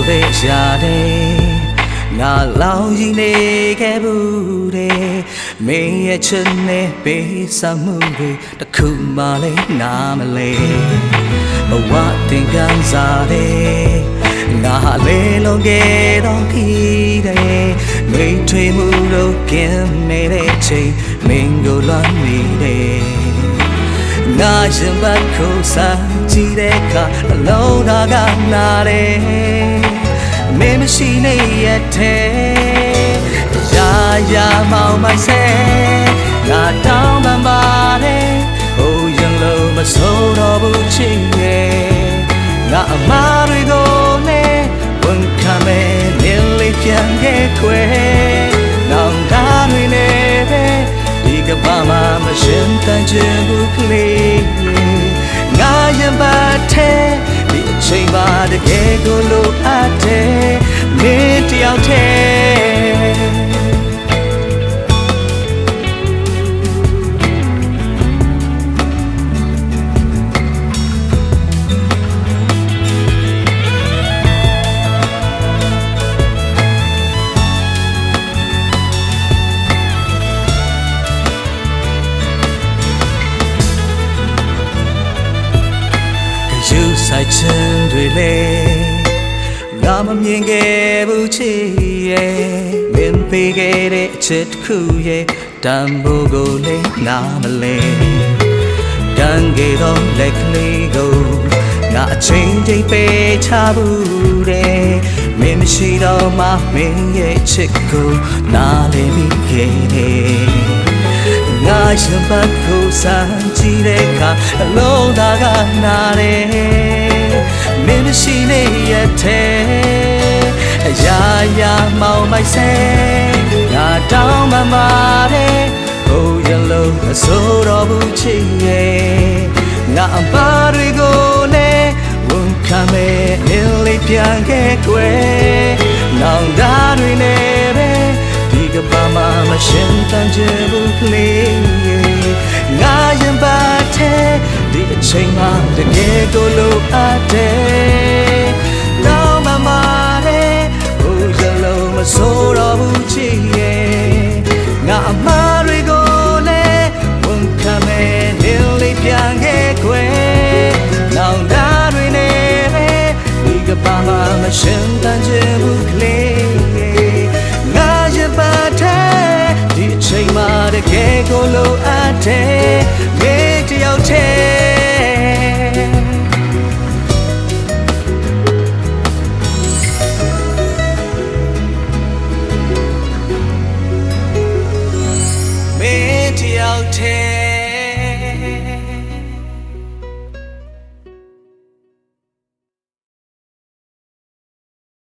တဲ့ရှာတဲ့ငါလောင်ကြီးနေခဲ့ဘူးတဲ့မင်းရဲ့ချစ်နဲ့ပေးဆောင်မှုတွေတစ်ခုမှလည်းနားမလဲမဝတင်ကန်းစားတဲ့ငါလေလုံးခဲ့တော့ခီးတဲ့မိတ်ထွေမှုလို့ကင်းနေတဲ့ချိန်မင်းကိုလွမ်းနေတယ်ငါရင်ဘတ်ကိုစားကြည့်တဲ့အခါအလုံးသားကနာတယ်မင်းမရှိနေရတဲ့ရာရာမောင်မိုက်ဆဲငါတောင်းပန်ပါတယ်ဟိုရင်လုံးမစိုးတော့ဘူးချစ်ရဲ့ငါအမားတွေကိုလည်းဝန်ခံမယ်နင်းလေးပြန်ခဲ့ခွဲနောင်တတွေနဲ့ပဲဒီကဘာမှမရှင်းတန်ချင်ဘူးကလေးငါရင်ပတ်တဲ့ဒီအချိန်မှာတကယ်ကိုလိုအပ်တယ်မင်းတယောက်တည်းယူဆိုင်ချင်တွေလေငါမမြင်ခဲ့ဘူးချစ်ရဲ့မင်းပေးခဲ့တဲ့အချစ်တစ်ခုရဲ့တန်ဖိုးကိုလည်းနားမလဲတန်ခဲ့တော့လက်ကလေးကိုငါအချိန်ချင်းပေးချဘူးတဲ့မင်းမရှိတော့မှမင်းရဲ့ချစ်ကိုနားလည်ပြီးခဲ့တယ်ငါရင်ပတ်ကိုစမ်းကြည့်တဲ့အခါအလုံးသားကနာတယ်မင်းမရှိနေရတဲ့အရာရာမောင်မိုက်ဆဲငါတောင်းပန်ပါတယ်ဟိုရင်လုံးမစိုးတော့ဘူးချစ်ရဲ့ငါအပါတွေကိုလည်းဝန်ခံမယ်အင်းလေးပြန်ခဲ့ကွယ်နောင်တတွေနဲ့ပဲဒီကဘာမှမရှင်းတန်ချင်ဘူးကလေးငါရင်ပတ်တဲ့ဒီအချိန်မှာတကယ်ကိုလိုအပ်တယ်တောင်းပန်ပါတယ်ဟိုစလုံးမစိုးတော့ဘူးချစ်ရဲ့ငါအမှားတွေကိုလည်းဝန်ခံမယ်နင်းလေးပြန်ခဲ့ခွဲနောင်တတွေနဲ့ပဲဒီကဘာမှမရှင်းတန်ချင်ဘူးကလေးငါရင်ပတ်တဲ့ဒီအချိန်မှာတကယ်ကိုလိုအ